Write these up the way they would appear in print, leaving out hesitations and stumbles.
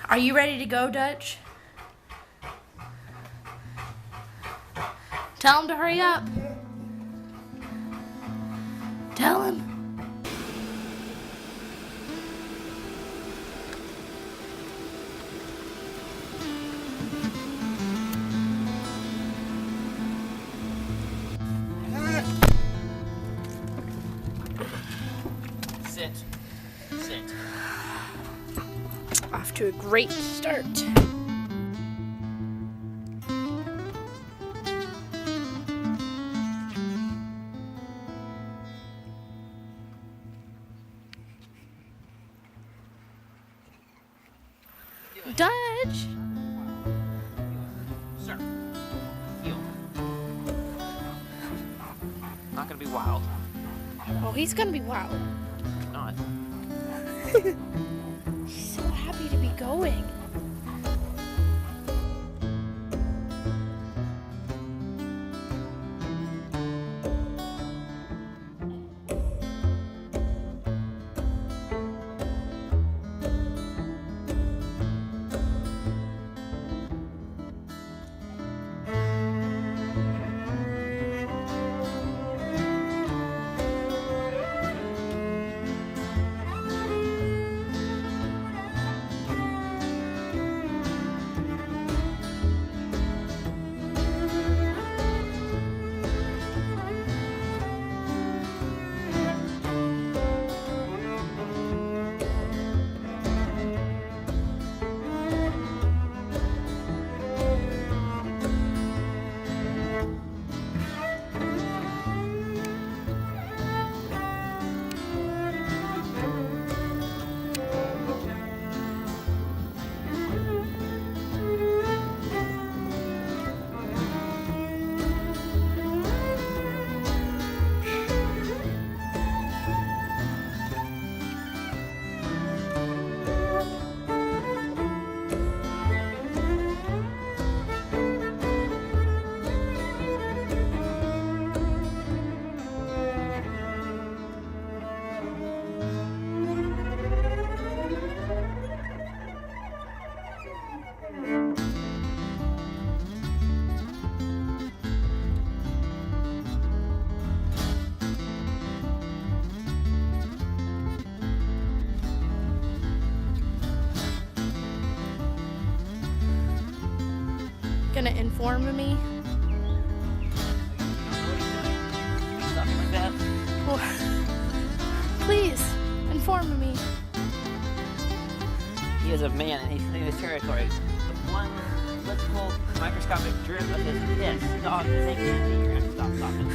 Are you ready to go, Dutch? Tell him to hurry up. Tell him. Sit. Sit. Off to a great start. Dutch. Sir. Heel. Not gonna be wild. Oh, he's gonna be wild. Not. He's so happy to be going. Gonna inform me? Something like that. Well, please, inform me. He is a man and he's in his territory. With one elliptical microscopic drip of his piss, dog is a candy. You're gonna have to stop talking.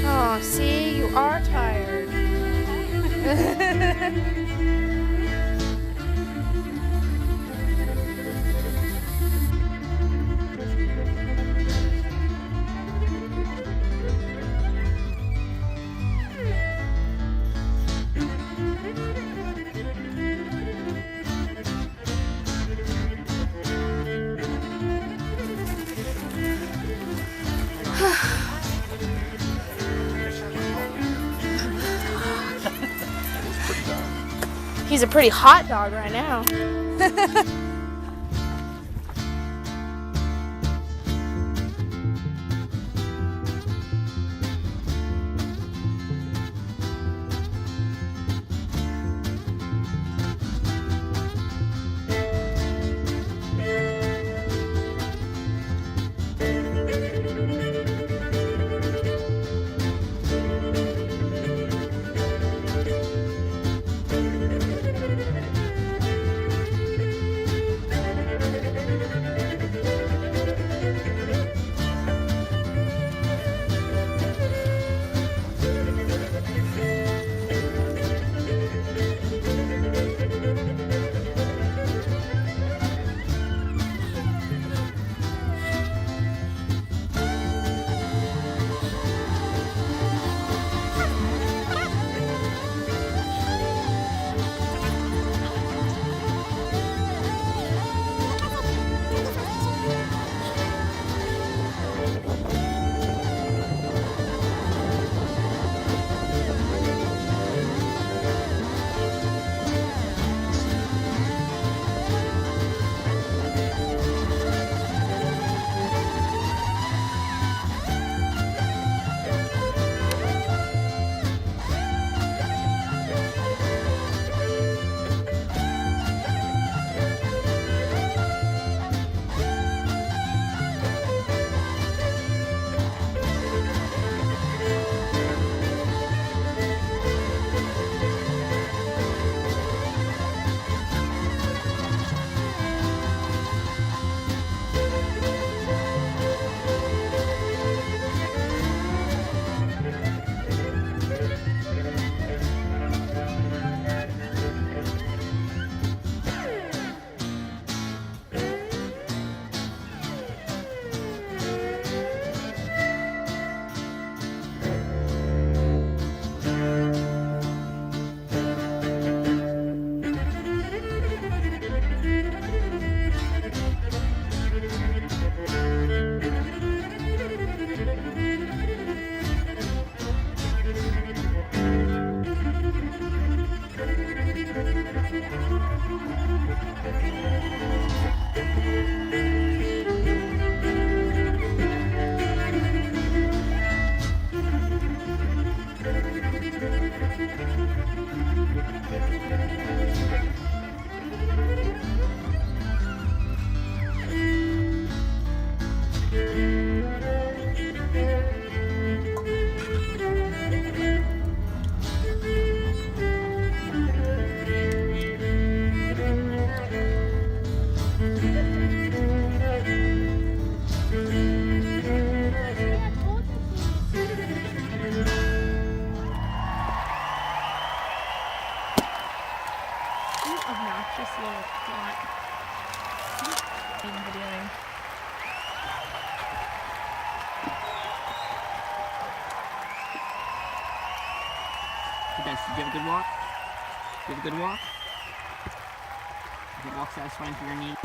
Oh, see, you are tired. He's a pretty hot dog right now. Obnoxious little twat. Videoing. Did you have a good walk? Did you have a good walk? Good walk satisfying for your knee?